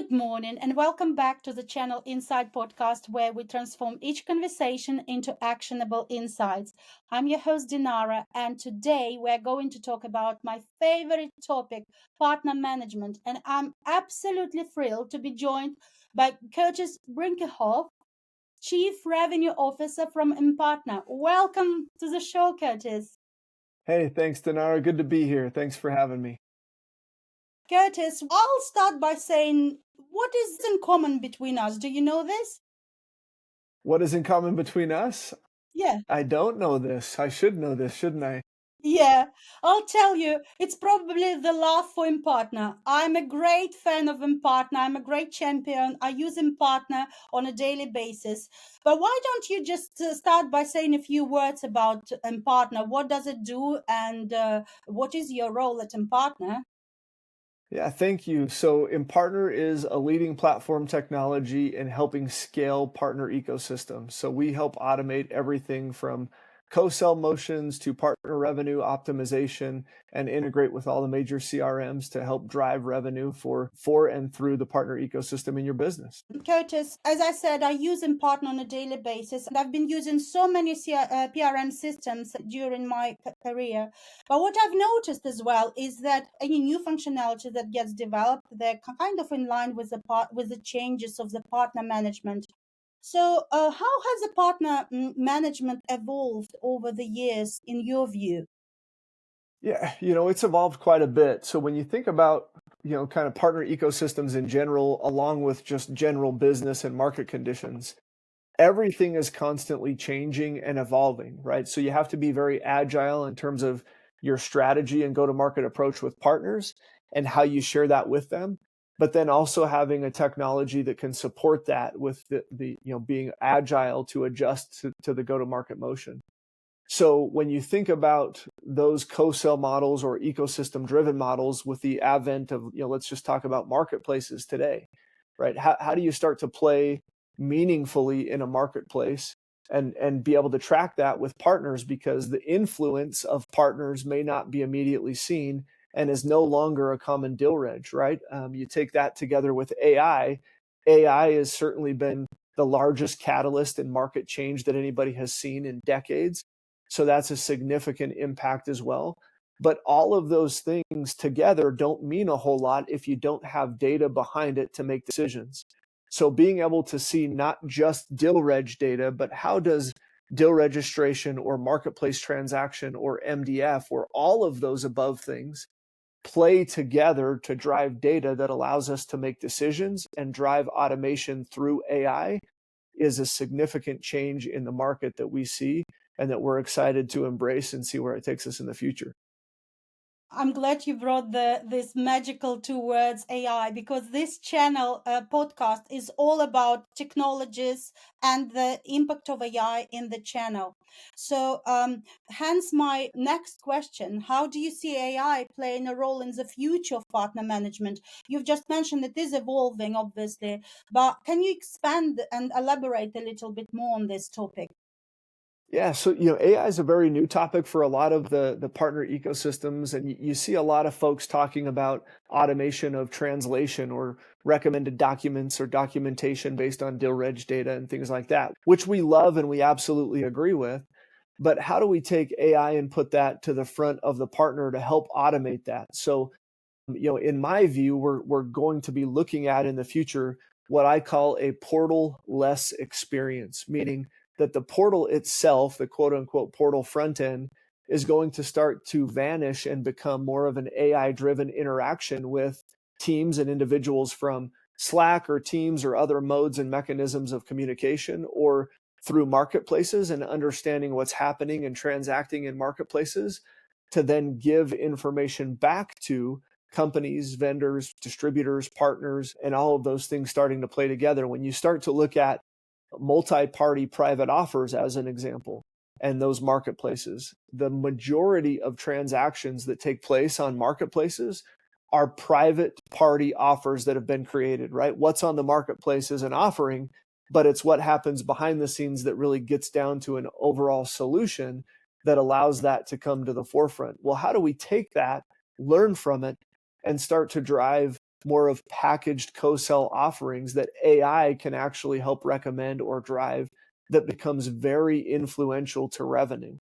good morning, and welcome back to the channel Inside Podcast, where we transform each conversation into actionable insights. I'm your host, Dinara, and today we're going to talk about my favorite topic, partner management. And I'm absolutely thrilled to be joined by Curtis Brinkerhoff, Chief Revenue Officer from Impartner. Welcome to the show, Curtis. Hey, thanks, Dinara. Good to be here. Thanks for having me. Curtis, I'll start by saying, what is in common between us? Do you know this? What is in common between us? Yeah. I don't know this. I should know this, shouldn't I? Yeah, I'll tell you, it's probably the love for Impartner. I'm a great fan of Impartner. I'm a great champion. I use Impartner on a daily basis. But why don't you just start by saying a few words about Impartner? What does it do, and what is your role at Impartner? Yeah, thank you. So, Impartner is a leading platform technology in helping scale partner ecosystems. So, we help automate everything from co-sell motions to partner revenue optimization and integrate with all the major CRMs to help drive revenue for and through the partner ecosystem in your business. Curtis, as I said, I use Impartner on a daily basis, and I've been using so many PRM systems during my career. But what I've noticed as well is that any new functionality that gets developed, they're kind of in line with the changes of the partner management. So, how has the partner management evolved over the years, in your view? Yeah, it's evolved quite a bit. So when you think about, kind of partner ecosystems in general, along with just general business and market conditions, everything is constantly changing and evolving, right? So you have to be very agile in terms of your strategy and go-to-market approach with partners and how you share that with them. But then also having a technology that can support that with being agile to adjust to the go-to-market motion. So when you think about those co-sell models or ecosystem driven models with the advent of, let's just talk about marketplaces today, right? How do you start to play meaningfully in a marketplace and be able to track that with partners, because the influence of partners may not be immediately seen and is no longer a common deal reg, right? You take that together with AI. AI has certainly been the largest catalyst in market change that anybody has seen in decades. So that's a significant impact as well. But all of those things together don't mean a whole lot if you don't have data behind it to make decisions. So being able to see not just deal reg data, but how does deal registration or marketplace transaction or MDF or all of those above things play together to drive data that allows us to make decisions and drive automation through AI is a significant change in the market that we see and that we're excited to embrace and see where it takes us in the future. I'm glad you brought this magical two words AI, because this channel podcast is all about technologies and the impact of AI in the channel. So, hence my next question: how do you see AI playing a role in the future of partner management? You've just mentioned it is evolving, obviously, but can you expand and elaborate a little bit more on this topic? Yeah, so AI is a very new topic for a lot of the partner ecosystems, and you see a lot of folks talking about automation of translation or recommended documents or documentation based on deal reg data and things like that, which we love and we absolutely agree with. But how do we take AI and put that to the front of the partner to help automate that? So, in my view, we're going to be looking at in the future what I call a portal-less experience, meaning that the portal itself, the quote unquote portal front end, is going to start to vanish and become more of an AI driven interaction with teams and individuals from Slack or Teams or other modes and mechanisms of communication, or through marketplaces and understanding what's happening and transacting in marketplaces to then give information back to companies, vendors, distributors, partners, and all of those things starting to play together. When you start to look at multi-party private offers as an example, and those marketplaces, the majority of transactions that take place on marketplaces are private party offers that have been created, right? What's on the marketplace is an offering, but it's what happens behind the scenes that really gets down to an overall solution that allows that to come to the forefront. Well, how do we take that, learn from it, and start to drive more of packaged co-sell offerings that AI can actually help recommend or drive that becomes very influential to revenue.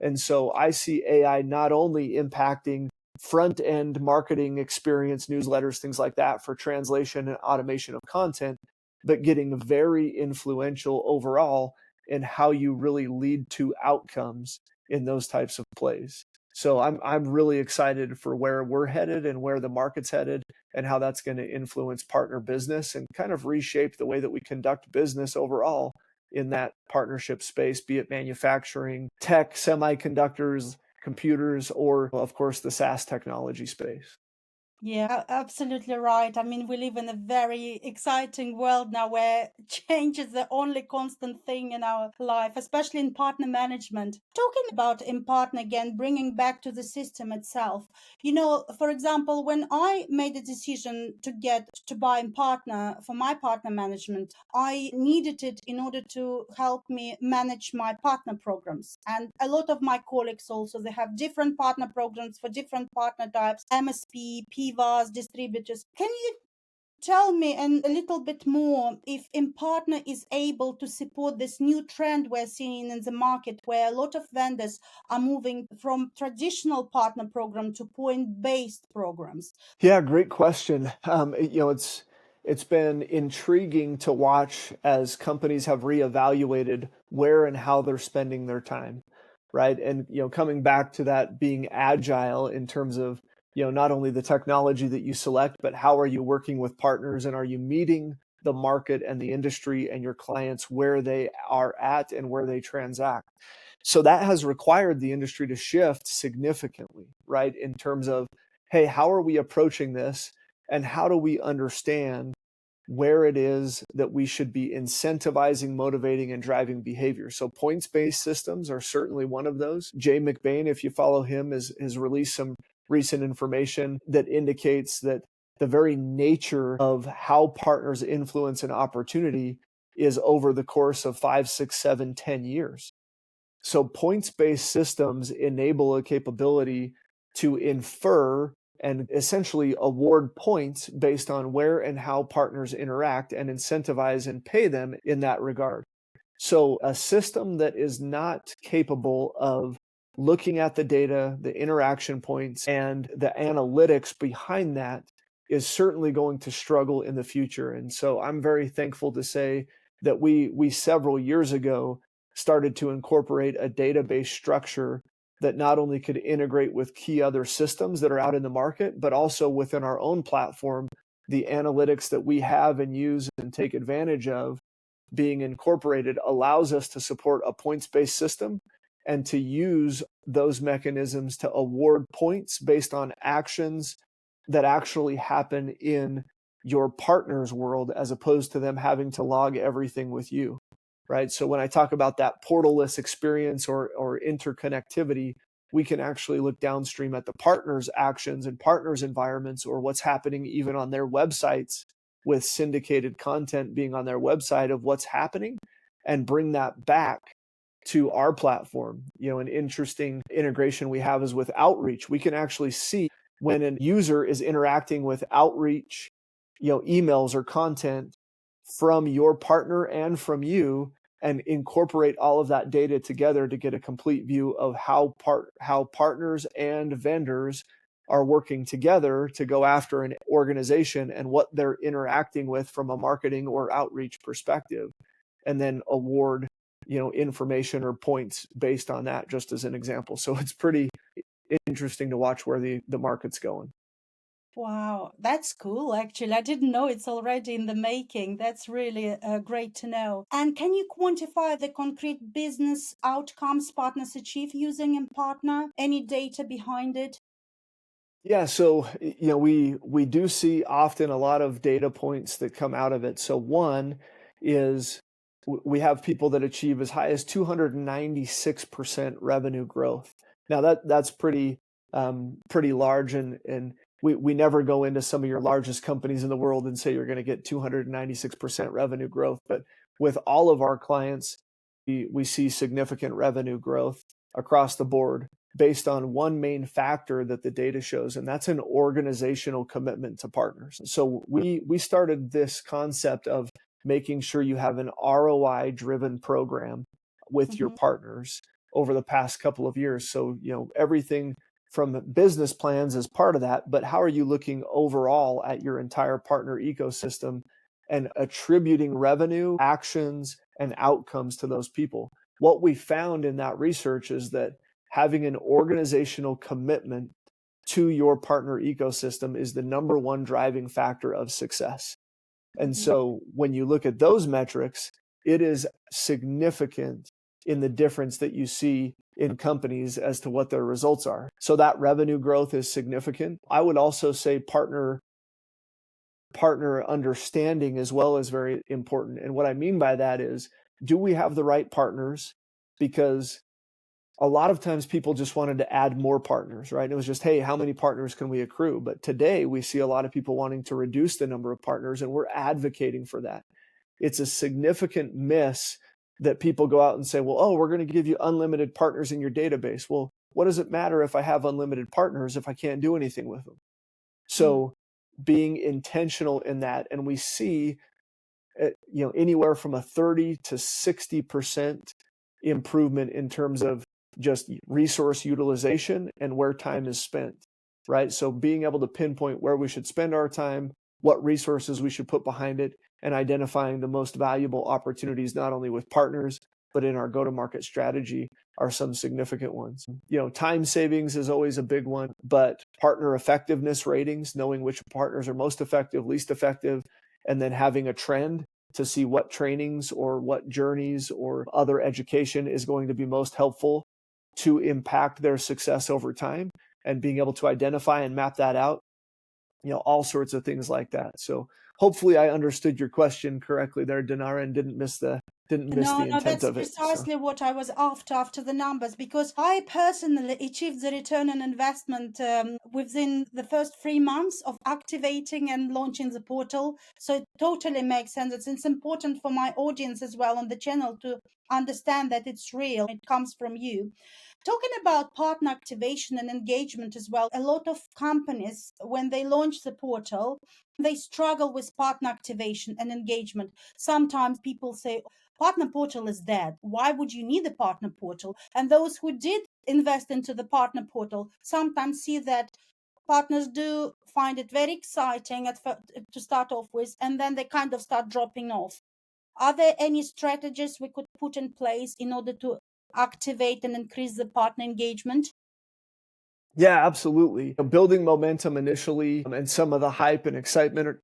And so I see AI not only impacting front end marketing experience, newsletters, things like that for translation and automation of content, but getting very influential overall in how you really lead to outcomes in those types of plays. So I'm really excited for where we're headed and where the market's headed and how that's going to influence partner business and kind of reshape the way that we conduct business overall in that partnership space, be it manufacturing, tech, semiconductors, computers, or of course the SaaS technology space. Yeah, absolutely right. I mean, we live in a very exciting world now where change is the only constant thing in our life, especially in partner management. Talking about Impartner again, bringing back to the system itself. For example, when I made a decision to buy Impartner for my partner management, I needed it in order to help me manage my partner programs. And a lot of my colleagues also, they have different partner programs for different partner types, MSP, PVAs, distributors. Can you tell me a little bit more if Impartner is able to support this new trend we're seeing in the market where a lot of vendors are moving from traditional partner program to point-based programs? Yeah, great question. It's been intriguing to watch as companies have reevaluated where and how they're spending their time, right? And coming back to that being agile in terms of not only the technology that you select, but how are you working with partners and are you meeting the market and the industry and your clients where they are at and where they transact. So that has required the industry to shift significantly, right? In terms of hey, how are we approaching this? And how do we understand where it is that we should be incentivizing, motivating, and driving behavior? So points-based systems are certainly one of those. Jay McBain, if you follow him, has released some recent information that indicates that the very nature of how partners influence an opportunity is over the course of 5, 6, 7, 10 years. So points-based systems enable a capability to infer and essentially award points based on where and how partners interact and incentivize and pay them in that regard. So a system that is not capable of looking at the data, the interaction points, and the analytics behind that is certainly going to struggle in the future. And so I'm very thankful to say that we several years ago started to incorporate a database structure that not only could integrate with key other systems that are out in the market, but also within our own platform, the analytics that we have and use and take advantage of being incorporated allows us to support a points-based system and to use those mechanisms to award points based on actions that actually happen in your partner's world as opposed to them having to log everything with you, right? So when I talk about that portalless experience or interconnectivity, we can actually look downstream at the partner's actions and partner's environments or what's happening even on their websites with syndicated content being on their website of what's happening and bring that back to our platform. An interesting integration we have is with outreach. We can actually see when a user is interacting with outreach, emails or content from your partner and from you and incorporate all of that data together to get a complete view of how partners and vendors are working together to go after an organization and what they're interacting with from a marketing or outreach perspective, and then award information or points based on that, just as an example. So it's pretty interesting to watch where the market's going. Wow, that's cool. Actually, I didn't know it's already in the making. That's really great to know. And can you quantify the concrete business outcomes partners achieve using Impartner? Any data behind it? Yeah, so we do see often a lot of data points that come out of it. So one is we have people that achieve as high as 296% revenue growth. Now that's pretty large, and we never go into some of your largest companies in the world and say you're going to get 296% revenue growth. But with all of our clients, we see significant revenue growth across the board. based on one main factor that the data shows, and that's an organizational commitment to partners. So we started this concept of making sure you have an ROI driven program with your Mm-hmm. partners over the past couple of years. So, everything from business plans is part of that, but how are you looking overall at your entire partner ecosystem and attributing revenue, actions, and outcomes to those people? What we found in that research is that having an organizational commitment to your partner ecosystem is the number one driving factor of success. And Mm-hmm. so when you look at those metrics, it is significant in the difference that you see in companies as to what their results are. So that revenue growth is significant. I would also say partner understanding as well is very important. And what I mean by that is, do we have the right partners? Because a lot of times people just wanted to add more partners, right? It was just, hey, how many partners can we accrue? But today we see a lot of people wanting to reduce the number of partners, and we're advocating for that. It's a significant miss that people go out and say, well, oh, we're going to give you unlimited partners in your database. Well, what does it matter if I have unlimited partners if I can't do anything with them? So being intentional in that, and we see anywhere from a 30 to 60% improvement in terms of just resource utilization and where time is spent, right? So being able to pinpoint where we should spend our time, what resources we should put behind it, and identifying the most valuable opportunities, not only with partners, but in our go-to-market strategy, are some significant ones. Time savings is always a big one, but partner effectiveness ratings, knowing which partners are most effective, least effective, and then having a trend to see what trainings or what journeys or other education is going to be most helpful to impact their success over time, and being able to identify and map that out, all sorts of things like that. So hopefully I understood your question correctly there, Dinara, and didn't miss the No, no, intent that's of it. So precisely what I was after the numbers, because I personally achieved the return on investment within the first 3 months of activating and launching the portal. So it totally makes sense. It's important for my audience as well on the channel to understand that it's real. It comes from you. Talking about partner activation and engagement as well, a lot of companies, when they launch the portal, they struggle with partner activation and engagement. Sometimes people say, partner portal is dead. Why would you need a partner portal? And those who did invest into the partner portal sometimes see that partners do find it very exciting to start off with, and then they kind of start dropping off. Are there any strategies we could put in place in order to activate and increase the partner engagement? yeah, absolutely. Building momentum initially, and some of the hype and excitement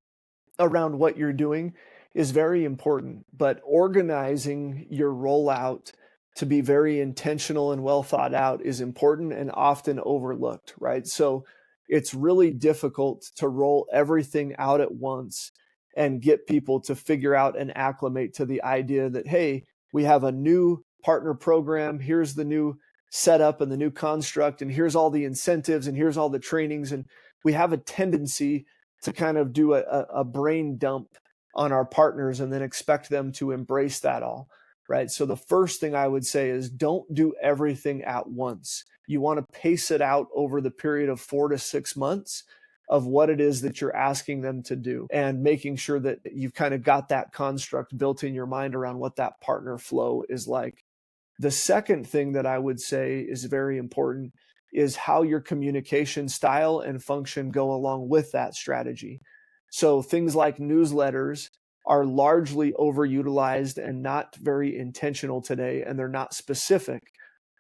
around what you're doing is very important, but organizing your rollout to be very intentional and well thought out is important and often overlooked, right? So it's really difficult to roll everything out at once and get people to figure out and acclimate to the idea that, hey, we have a new partner program. Here's the new setup and the new construct, and here's all the incentives, and here's all the trainings. And we have a tendency to kind of do a brain dump on our partners and then expect them to embrace that all, right? So the first thing I would say is, don't do everything at once. You want to pace it out over the period of 4 to 6 months of what it is that you're asking them to do, and making sure that you've kind of got that construct built in your mind around what that partner flow is like. The second thing that I would say is very important is how your communication style and function go along with that strategy. So things like newsletters are largely overutilized and not very intentional today, and they're not specific,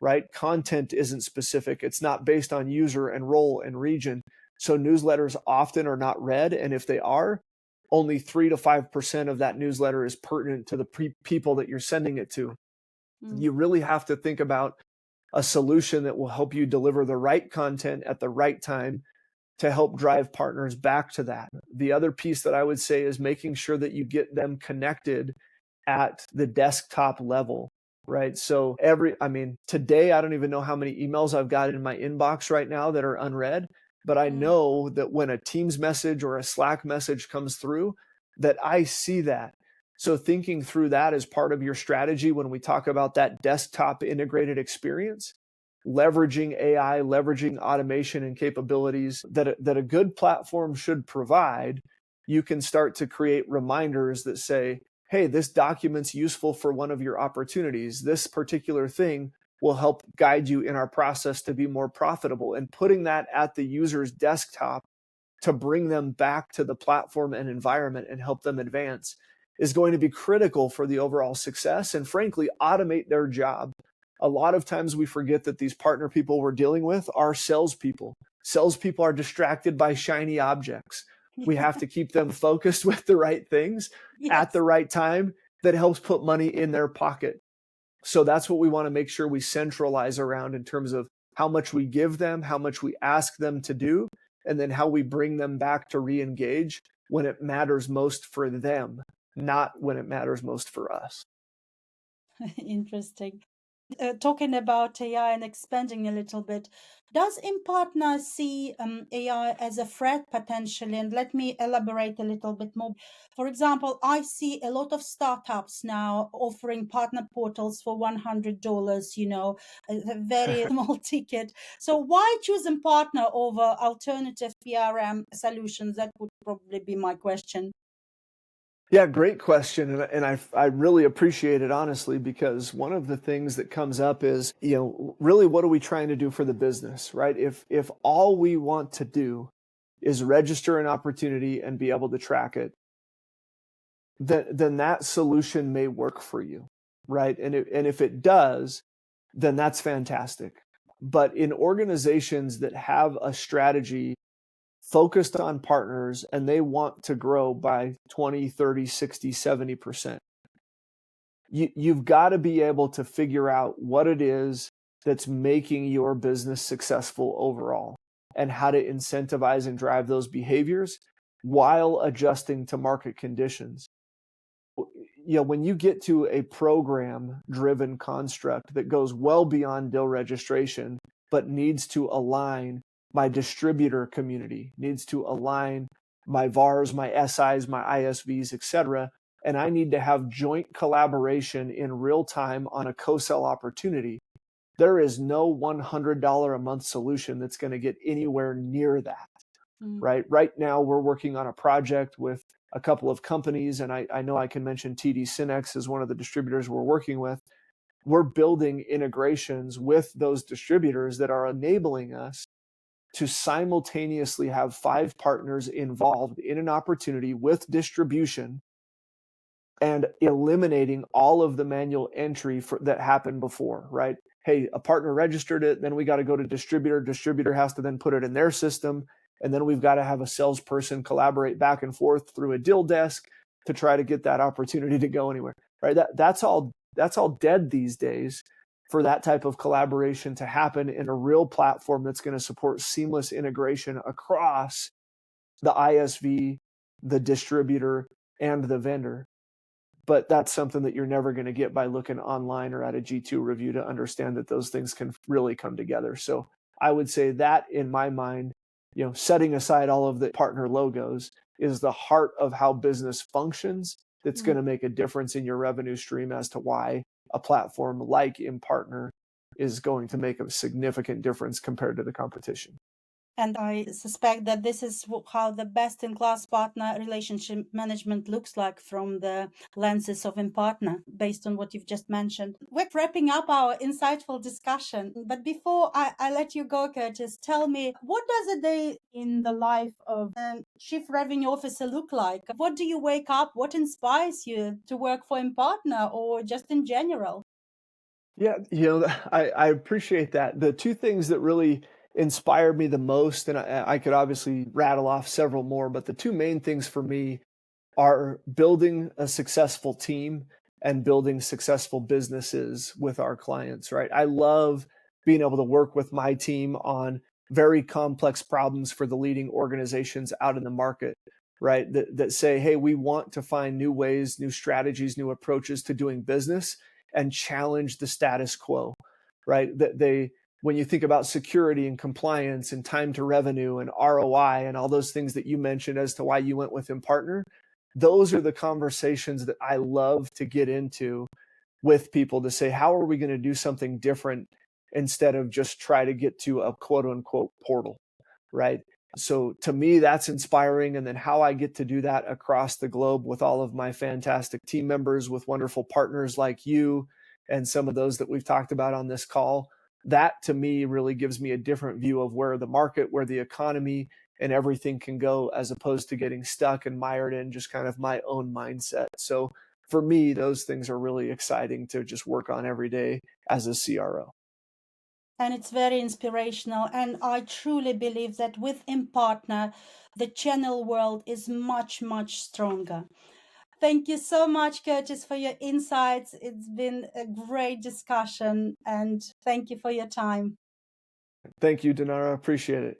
right? Content isn't specific. It's not based on user and role and region. So newsletters often are not read, and if they are, only 3 to 5% of that newsletter is pertinent to the people that you're sending it to. Mm. You really have to think about a solution that will help you deliver the right content at the right time to help drive partners back to that. The other piece that I would say is making sure that you get them connected at the desktop level, right? So today I don't even know how many emails I've got in my inbox right now that are unread, but I Mm. know that when a Teams message or a Slack message comes through, that I see that. So thinking through that as part of your strategy when we talk about that desktop integrated experience leveraging AI, leveraging automation and capabilities that a good platform should provide, you can start to create reminders that say, hey, this document's useful for one of your opportunities. This particular thing will help guide you in our process to be more profitable. And putting that at the user's desktop to bring them back to the platform and environment and help them advance is going to be critical for the overall success and, frankly, automate their job. A lot of times we forget that these partner people we're dealing with are salespeople. Salespeople are distracted by shiny objects. We have to keep them focused with the right things at Yes. the right time that helps put money in their pocket. So that's what we want to make sure we centralize around in terms of how much we give them, how much we ask them to do, and then how we bring them back to re-engage when it matters most for them, not when it matters most for us. Interesting. Talking about AI and expanding a little bit, does Impartner see AI as a threat potentially? And let me elaborate a little bit more. For example, I see a lot of startups now offering partner portals for $100, a very small ticket. So why choose Impartner over alternative PRM solutions? That would probably be my question. Yeah, great question. And I really appreciate it, honestly, because one of the things that comes up is, really what are we trying to do for the business, right? If all we want to do is register an opportunity and be able to track it, then that solution may work for you, right? And if it does, then that's fantastic. But in organizations that have a strategy focused on partners and they want to grow by 20, 30, 60, 70%, you've got to be able to figure out what it is that's making your business successful overall and how to incentivize and drive those behaviors while adjusting to market conditions. When you get to a program driven construct that goes well beyond deal registration, but needs to align my distributor community, needs to align my VARs, my SIs, my ISVs, etc., and I need to have joint collaboration in real time on a co-sell opportunity, there is no $100 a month solution that's going to get anywhere near that. Right? Right now, we're working on a project with a couple of companies, and I know I can mention TD Synex as one of the distributors we're working with. We're building integrations with those distributors that are enabling us to simultaneously have 5 partners involved in an opportunity with distribution and eliminating all of the manual entry that happened before, right? Hey, a partner registered it, then we got to go to distributor. Distributor has to then put it in their system. And then we've got to have a salesperson collaborate back and forth through a deal desk to try to get that opportunity to go anywhere, right? That's all dead these days for that type of collaboration to happen in a real platform that's going to support seamless integration across the ISV, the distributor, and the vendor. But that's something that you're never going to get by looking online or at a G2 review to understand that those things can really come together. So I would say that, in my mind, setting aside all of the partner logos, is the heart of how business functions that's going to make a difference in your revenue stream as to why a platform like Impartner is going to make a significant difference compared to the competition. And I suspect that this is how the best-in-class partner relationship management looks like from the lenses of Impartner, based on what you've just mentioned. We're wrapping up our insightful discussion. But before I let you go, Curtis, tell me, what does a day in the life of a Chief Revenue Officer look like? What do you wake up? What inspires you to work for Impartner or just in general? Yeah, I appreciate that. The two things that really inspired me the most, and I could obviously rattle off several more, but the two main things for me are building a successful team and building successful businesses with our clients, right? I love being able to work with my team on very complex problems for the leading organizations out in the market, right? That say, hey, we want to find new ways, new strategies, new approaches to doing business and challenge the status quo, right? When you think about security and compliance and time to revenue and ROI and all those things that you mentioned as to why you went with Impartner, those are the conversations that I love to get into with people to say, how are we going to do something different instead of just try to get to a quote unquote portal, right? So to me, that's inspiring. And then how I get to do that across the globe with all of my fantastic team members, with wonderful partners like you and some of those that we've talked about on this call, that to me really gives me a different view of where the market, where the economy and everything can go, as opposed to getting stuck and mired in just kind of my own mindset. So for me, those things are really exciting to just work on every day as a CRO. And it's very inspirational. And I truly believe that with Impartner, the channel world is much, much stronger. Thank you so much, Curtis, for your insights. It's been a great discussion, and thank you for your time. Thank you, Dinara. Appreciate it.